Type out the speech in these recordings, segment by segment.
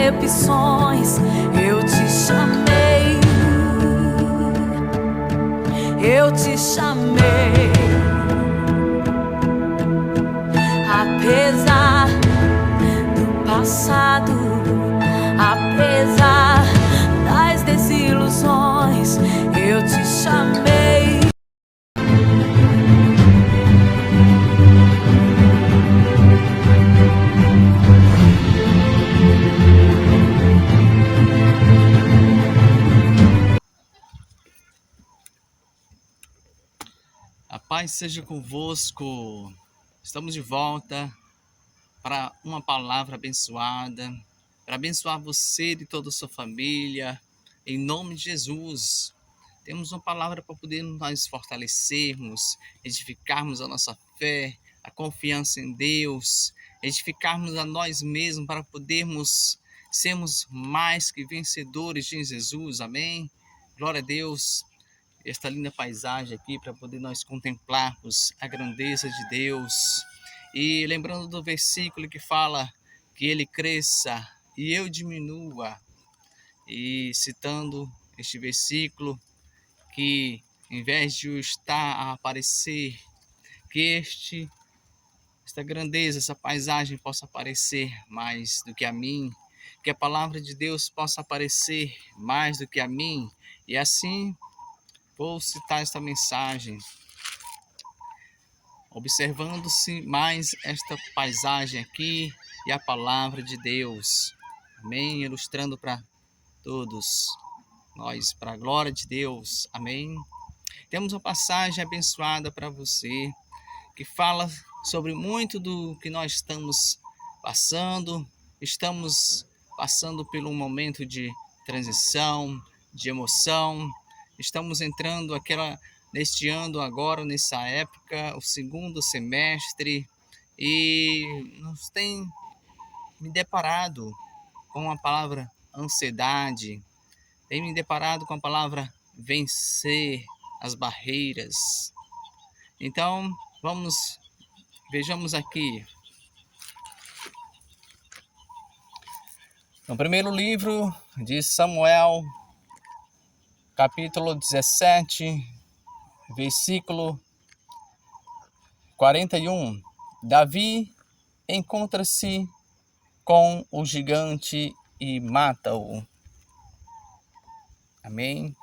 decepções, eu te chamei, eu te chamei. Apesar do passado, apesar das desilusões, eu te chamei. A paz seja convosco. Estamos de volta para uma palavra abençoada, para abençoar você e toda a sua família, em nome de Jesus. Temos uma palavra para poder nós fortalecermos, edificarmos a nossa fé, a confiança em Deus, edificarmos a nós mesmos para podermos sermos mais que vencedores em Jesus, amém? Glória a Deus. Esta linda paisagem aqui para poder nós contemplarmos a grandeza de Deus. E lembrando do versículo que fala que ele cresça e eu diminua. E citando este versículo, que em vez de eu estar a aparecer, que esta grandeza, essa paisagem possa aparecer mais do que a mim, que a palavra de Deus possa aparecer mais do que a mim, e assim vou citar esta mensagem, observando-se mais esta paisagem aqui e a palavra de Deus. Amém? Ilustrando para todos nós, para a glória de Deus. Amém? Temos uma passagem abençoada para você, que fala sobre muito do que nós estamos passando. Estamos passando por um momento de transição, de emoção. Estamos entrando neste ano agora, nessa época, o segundo semestre, e nos tem me deparado com a palavra ansiedade, tem me deparado com a palavra vencer as barreiras. Então, vejamos aqui. No primeiro livro de Samuel, capítulo 17, versículo 41, Davi encontra-se com o gigante e mata-o. Amém?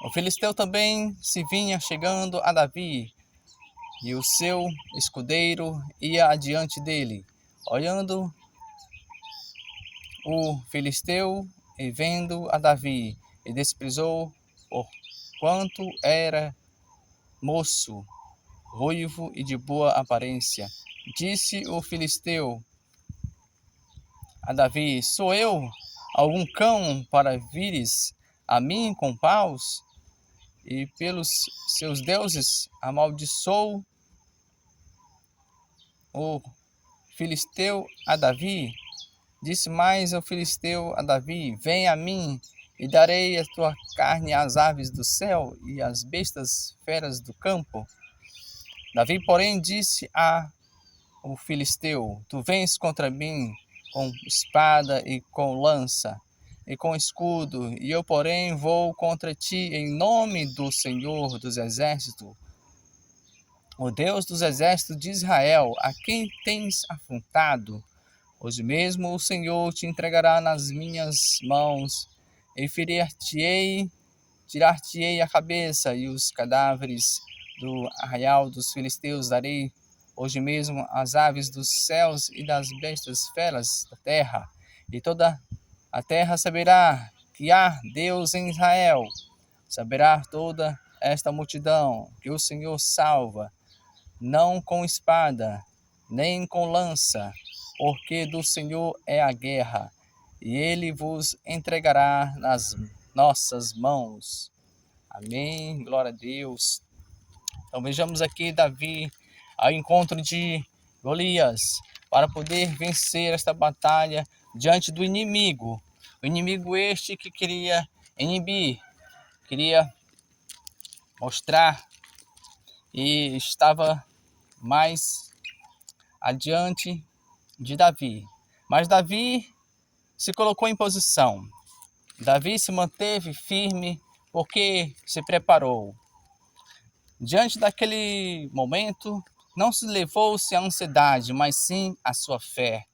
O filisteu também se vinha chegando a Davi, e o seu escudeiro ia adiante dele, olhando o filisteu e vendo a Davi, e desprezou por quanto era moço, ruivo e de boa aparência. Disse o filisteu a Davi: sou eu algum cão para vires a mim com paus? E pelos seus deuses amaldiçoou o filisteu a Davi. Disse mais o filisteu a Davi: vem a mim, e darei a tua carne às aves do céu e às bestas feras do campo. Davi, porém, disse ao filisteu: tu vens contra mim com espada e com lança e com escudo, e eu, porém, vou contra ti em nome do Senhor dos Exércitos, o Deus dos Exércitos de Israel, a quem tens afrontado. Hoje mesmo o Senhor te entregará nas minhas mãos, e tirar-te-ei a cabeça, e os cadáveres do arraial dos filisteus darei hoje mesmo às aves dos céus e das bestas feras da terra, e toda a terra saberá que há Deus em Israel. Saberá toda esta multidão que o Senhor salva, não com espada, nem com lança, porque do Senhor é a guerra, e ele vos entregará nas nossas mãos. Amém. Glória a Deus. Então vejamos aqui Davi ao encontro de Golias, para poder vencer esta batalha diante do inimigo. O inimigo este que queria inibir, queria mostrar, e estava mais adiante de Davi. Mas Davi se colocou em posição. Davi se manteve firme porque se preparou. Diante daquele momento, não se levou-se a ansiedade, mas sim a sua fé.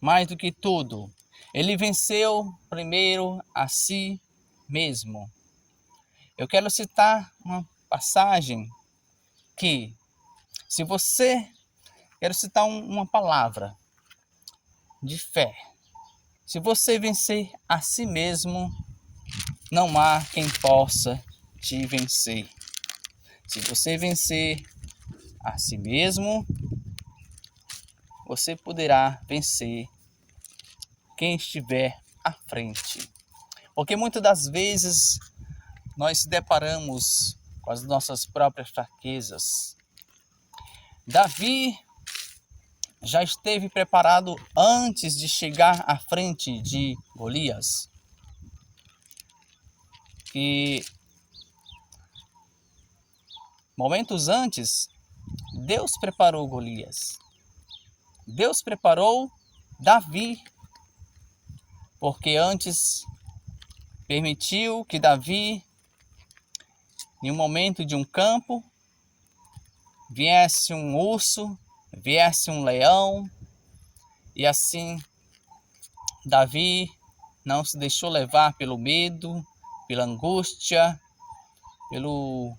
Mais do que tudo, ele venceu primeiro a si mesmo. Eu quero citar uma passagem que, se você... Quero citar uma palavra de fé. Se você vencer a si mesmo, não há quem possa te vencer. Se você vencer a si mesmo, você poderá vencer quem estiver à frente. Porque muitas das vezes nós se deparamos com as nossas próprias fraquezas. Davi já esteve preparado antes de chegar à frente de Golias. Que momentos antes, Deus preparou Golias. Deus preparou Davi, porque antes permitiu que Davi, em um momento de um campo, viesse um urso, viesse um leão, e assim Davi não se deixou levar pelo medo, pela angústia, pelo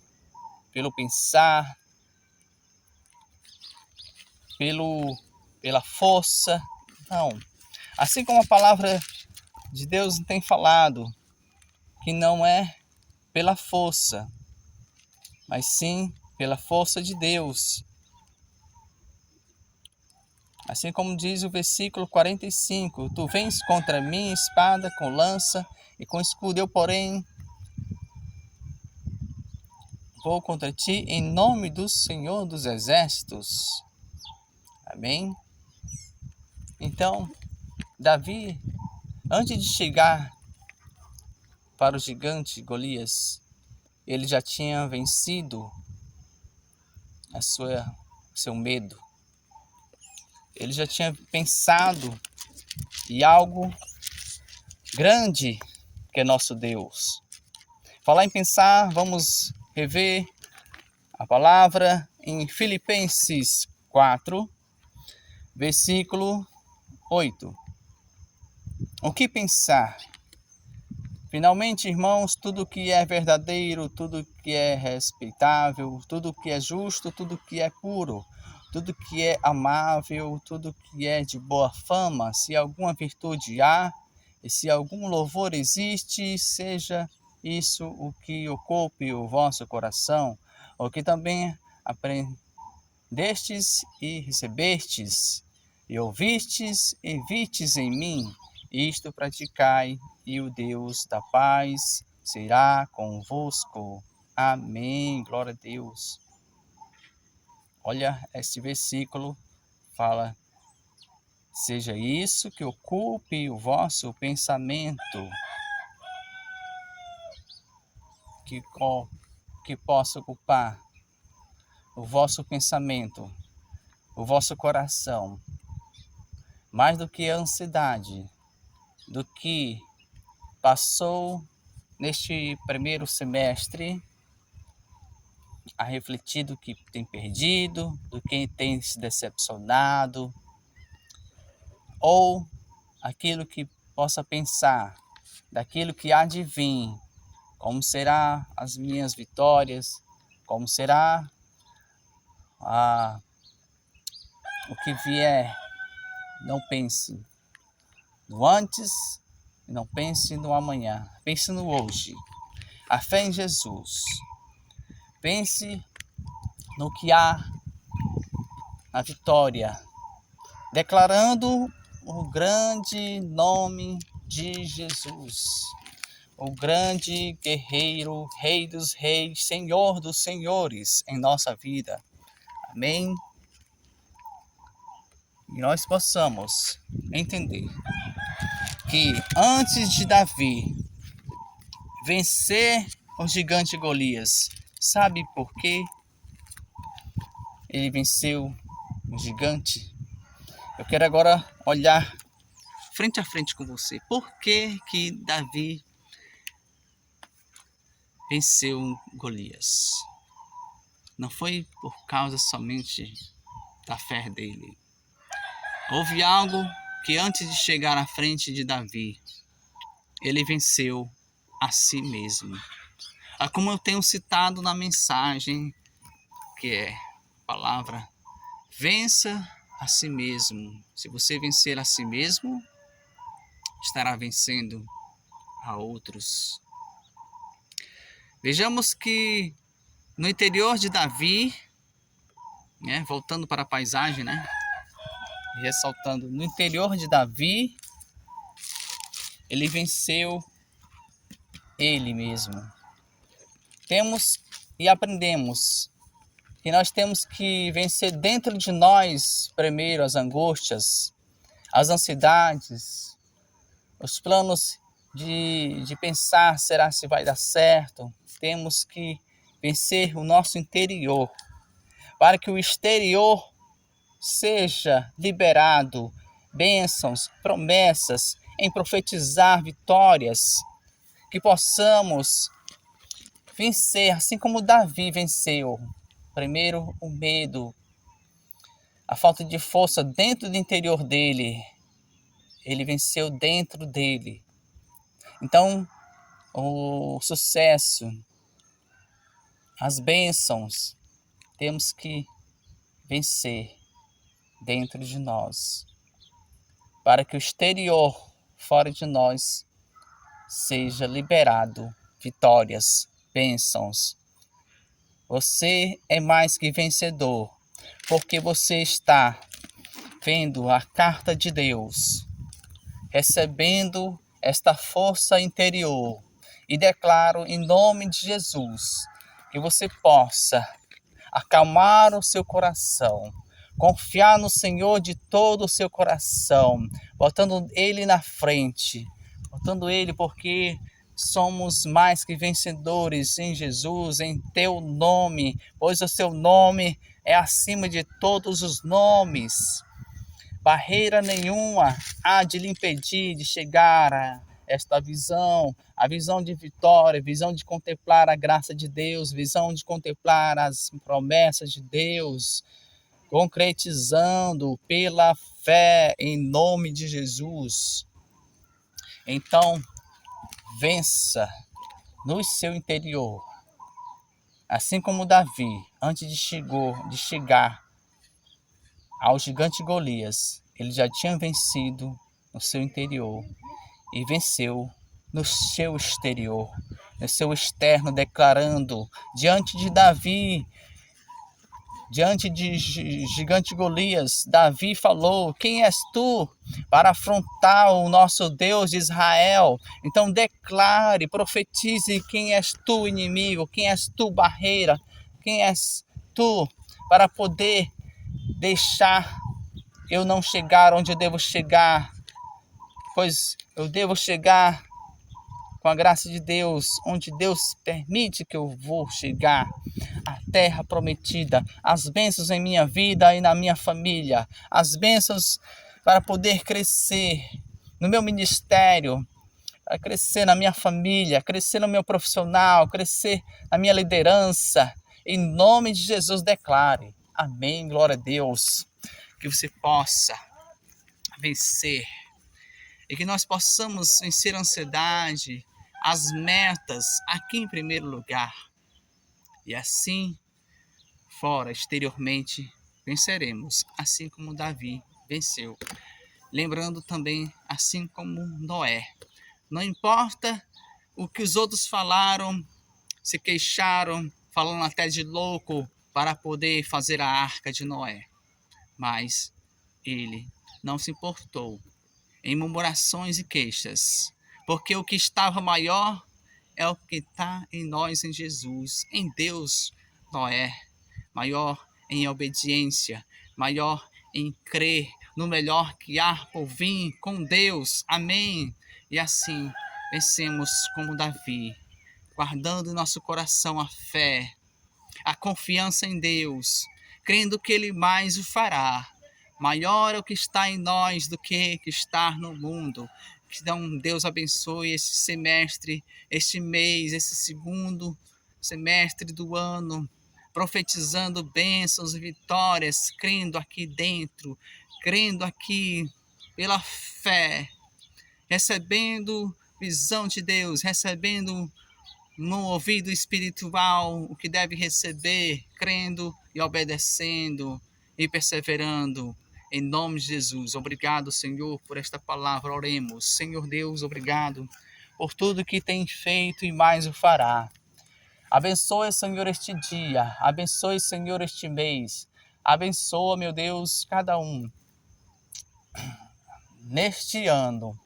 pensar, pela força. Não. Assim como a palavra de Deus tem falado, que não é pela força, mas sim pela força de Deus. Assim como diz o versículo 45, tu vens contra mim, espada, com lança e com escudo, eu, porém, vou contra ti em nome do Senhor dos Exércitos. Amém? Então, Davi, antes de chegar para o gigante Golias, ele já tinha vencido seu medo. Ele já tinha pensado em algo grande que é nosso Deus. Falar em pensar, vamos rever a palavra em Filipenses 4, versículo 8. O que pensar? Finalmente, irmãos, tudo que é verdadeiro, tudo que é respeitável, tudo que é justo, tudo que é puro, tudo que é amável, tudo que é de boa fama, se alguma virtude há, e se algum louvor existe, seja isso o que ocupe o vosso coração, o que também aprendestes e recebestes, e ouvistes e vistes em mim, isto praticai, e o Deus da paz será convosco. Amém. Glória a Deus. Olha, este versículo fala, seja isso que ocupe o vosso pensamento, que possa ocupar o vosso pensamento, o vosso coração, mais do que a ansiedade, do que passou neste primeiro semestre, a refletir do que tem perdido, do que tem se decepcionado, ou aquilo que possa pensar, daquilo que há de vir, como será as minhas vitórias, como será o que vier. Não pense no antes, não pense no amanhã, pense no hoje. A fé em Jesus. Pense no que há na vitória, declarando o grande nome de Jesus, o grande guerreiro, Rei dos reis, Senhor dos senhores em nossa vida. Amém? E nós possamos entender que antes de Davi vencer o gigante Golias, sabe por quê ele venceu o gigante? Eu quero agora olhar frente a frente com você. Por que que Davi venceu Golias? Não foi por causa somente da fé dele. Houve algo que antes de chegar à frente de Davi, ele venceu a si mesmo. Como eu tenho citado na mensagem, que é a palavra, vença a si mesmo. Se você vencer a si mesmo, estará vencendo a outros. Vejamos que no interior de Davi, voltando para a paisagem, ressaltando, no interior de Davi, ele venceu ele mesmo. Temos e aprendemos que nós temos que vencer dentro de nós, primeiro, as angústias, as ansiedades, os planos de pensar, será se vai dar certo. Temos que vencer o nosso interior, para que o exterior seja liberado, bênçãos, promessas, em profetizar vitórias, que possamos vencer, assim como Davi venceu. Primeiro, o medo, a falta de força dentro do interior dele. Ele venceu dentro dele. Então, o sucesso, as bênçãos, temos que vencer dentro de nós, para que o exterior, fora de nós, seja liberado, vitórias, bênçãos. Você é mais que vencedor, porque você está vendo a carta de Deus, recebendo esta força interior, e declaro em nome de Jesus que você possa acalmar o seu coração, confiar no Senhor de todo o seu coração, botando Ele na frente, botando Ele porque somos mais que vencedores em Jesus, em teu nome, pois o seu nome é acima de todos os nomes. Barreira nenhuma há de lhe impedir de chegar a esta visão, a visão de vitória, a visão de contemplar a graça de Deus, visão de contemplar as promessas de Deus, concretizando pela fé em nome de Jesus. Então, vença no seu interior, assim como Davi, antes de chegar ao gigante Golias, ele já tinha vencido no seu interior e venceu no seu exterior, no seu externo, declarando diante de Davi, diante de gigante Golias, Davi falou: quem és tu para afrontar o nosso Deus de Israel? Então declare, profetize: quem és tu, inimigo? Quem és tu, barreira? Quem és tu para poder deixar eu não chegar onde eu devo chegar? Pois eu devo chegar com a graça de Deus, onde Deus permite que eu vou chegar, a terra prometida, as bênçãos em minha vida e na minha família, as bênçãos para poder crescer no meu ministério, para crescer na minha família, crescer no meu profissional, crescer na minha liderança. Em nome de Jesus, declare. Amém, glória a Deus. Que você possa vencer e que nós possamos vencer a ansiedade, as metas aqui em primeiro lugar. E assim, fora, exteriormente, venceremos, assim como Davi venceu. Lembrando também, assim como Noé, não importa o que os outros falaram, se queixaram, falando até de louco para poder fazer a arca de Noé, mas ele não se importou em murmurações e queixas, porque o que estava maior é o que está em nós, em Jesus, em Deus. Noé, maior em obediência, maior em crer no melhor que há por vir com Deus. Amém. E assim vencemos como Davi, guardando em nosso coração a fé, a confiança em Deus, crendo que Ele mais o fará, Maior é o que está em nós do que está no mundo. Então, Deus abençoe esse semestre, este mês, esse segundo semestre do ano, profetizando bênçãos e vitórias, crendo aqui dentro, crendo aqui pela fé, recebendo visão de Deus, recebendo no ouvido espiritual o que deve receber, crendo e obedecendo e perseverando. Em nome de Jesus, obrigado, Senhor, por esta palavra. Oremos. Senhor Deus, obrigado por tudo que tem feito e mais o fará. Abençoe, Senhor, este dia. Abençoe, Senhor, este mês. Abençoa, meu Deus, cada um neste ano.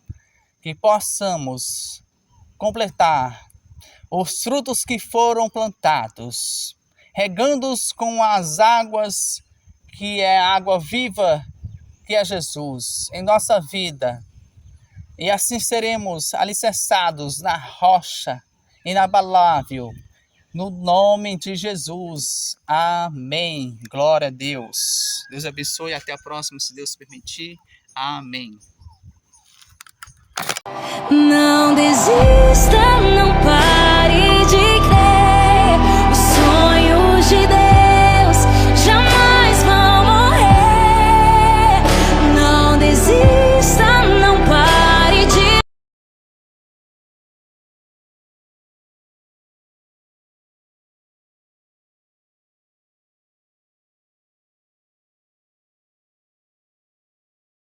Que possamos completar os frutos que foram plantados, regando-os com as águas, que é a água viva, que é Jesus, em nossa vida. E assim seremos alicerçados na rocha inabalável, no nome de Jesus. Amém. Glória a Deus. Deus abençoe. Até a próxima, se Deus permitir. Amém.